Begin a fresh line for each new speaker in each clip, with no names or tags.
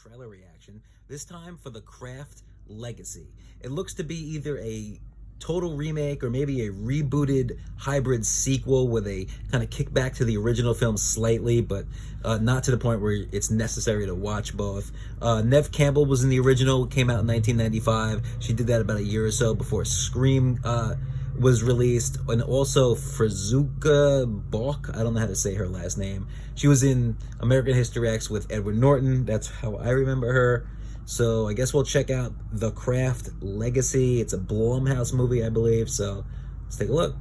trailer reaction, this time for The Craft Legacy. It looks to be either a total remake or maybe a rebooted hybrid sequel where they kind of kick back to the original film slightly, but not to the point where it's necessary to watch both. Neve Campbell was in the original, came out in 1995. She did that about a year or so before Scream was released, and also Frizuka Balk, I don't know how to say her last name. She was in American History X with Edward Norton. That's how I remember her. So I guess we'll check out The Craft Legacy. It's a Blumhouse movie, I believe, so let's take a look.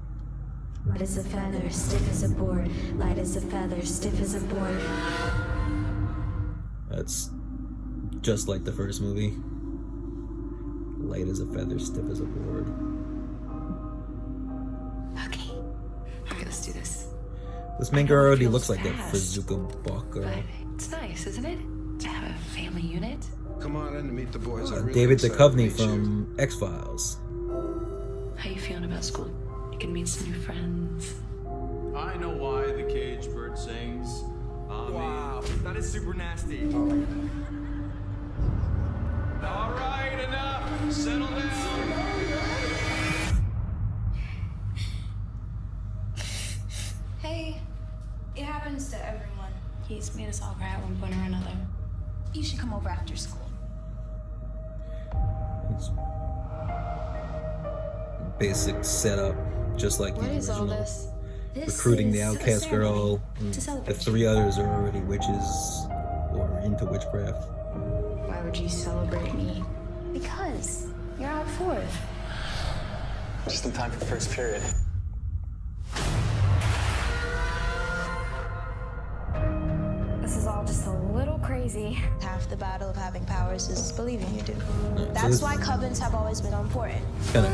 Light as a feather, stiff as a board. Light as a feather, stiff as a board.
That's just like the first movie. Light as a feather, stiff as a board.
Okay. Okay, let's do this.
This main girl already looks like that Frizuka Balk girl.
But it's nice, isn't it? To have a family unit.
Come on in to meet the boys. I'm really
David
excited
Duchovny
to meet you.
from X-Files.
How you feeling about school? You can meet some new friends.
I know why the caged bird sings.
Wow, that is super nasty.
All right, enough. Settle down.
Hey, it happens to everyone.
He's made us all cry at one point or another.
You should come over after school.
It's basic setup, just like
What
the
is all
original.
this?
Recruiting the
This is a
outcast girl.
ceremony to
The
celebrate
three others are already witches or into witchcraft.
Why would you celebrate me?
Because you're out fourth.
Just in time for first period.
This is all just a little crazy.
Half the battle of having powers is believing you do.
So
That's
this
why covens have always been important.
kind of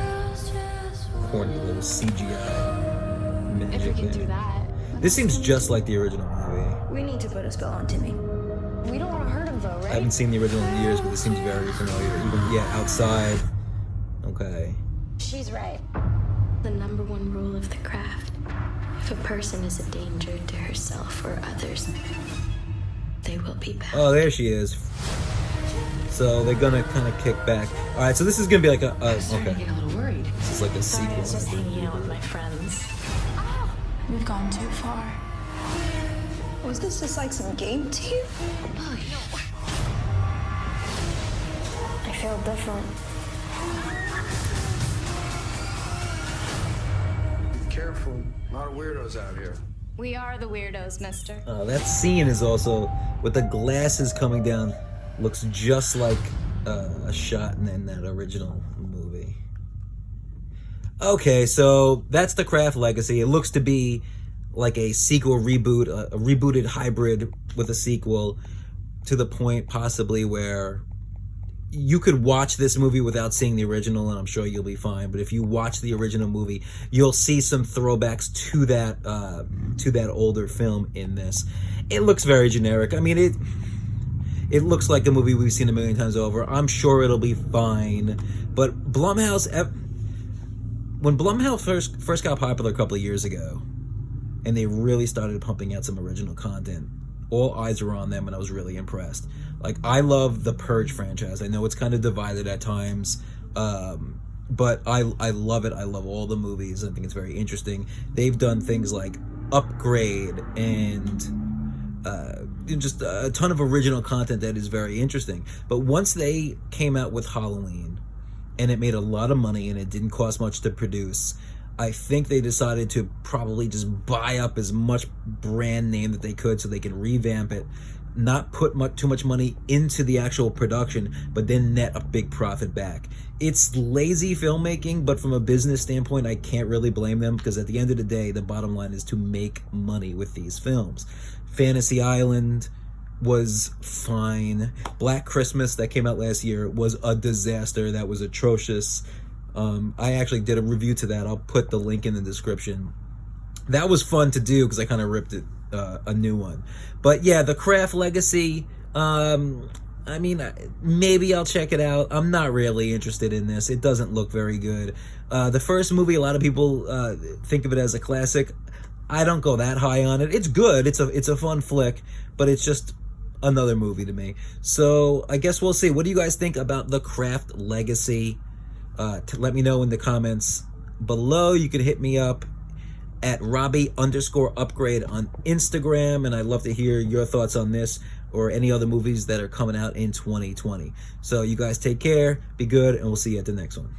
corny little CGI magic.
If we can
there.
do that.
This seems just like the original movie.
We need to put a spell on Timmy.
We don't want to hurt him though,
I
right?
haven't seen the original in years, but this seems very familiar. Even outside. Okay.
She's right.
The number one rule of the craft: if a person is a danger to herself or others, they will be bound.
Oh, there she is. So they're gonna kind of kick back. All right, so this is gonna be like a
I was starting to
okay.
get a little worried.
This is like a
Sorry, I
sequel.
was just hanging out with my friends. We've gone too far.
Was this just like some game to you?
I feel different.
Be careful. A lot of weirdos out here.
We are the weirdos, mister.
That scene is also with the glasses coming down. Looks just like a shot in that original movie. Okay, so that's The Craft Legacy. It looks to be like a sequel reboot, a rebooted hybrid with a sequel, to the point possibly where you could watch this movie without seeing the original, and I'm sure you'll be fine. But if you watch the original movie, you'll see some throwbacks to that older film in this. It looks very generic. I mean, it looks like a movie we've seen a million times over. I'm sure it'll be fine. But Blumhouse, when Blumhouse first got popular a couple of years ago, and they really started pumping out some original content, all eyes were on them, and I was really impressed. Like, I love the Purge franchise. I know it's kind of divided at times, but I love it. I love all the movies. I think it's very interesting. They've done things like Upgrade and just a ton of original content that is very interesting. But once they came out with Halloween, and it made a lot of money, and it didn't cost much to produce, I think they decided to probably just buy up as much brand name that they could so they can revamp it, not put too much money into the actual production, but then net a big profit back. It's lazy filmmaking, but from a business standpoint, I can't really blame them, because at the end of the day, the bottom line is to make money with these films. Fantasy Island was fine. Black Christmas, that came out last year, was a disaster. That was atrocious. I actually did a review to that. I'll put the link in the description. That was fun to do because I kind of ripped it a new one. But yeah, The Craft Legacy, I mean, maybe I'll check it out. I'm not really interested in this. It doesn't look very good. The first movie, a lot of people think of it as a classic. I don't go that high on it. It's good. It's a fun flick, but it's just another movie to me. So I guess we'll see. What do you guys think about The Craft Legacy? Let me know in the comments below. You can hit me up at Robbie_upgrade on Instagram, and I'd love to hear your thoughts on this or any other movies that are coming out in 2020. So you guys take care, be good, and we'll see you at the next one.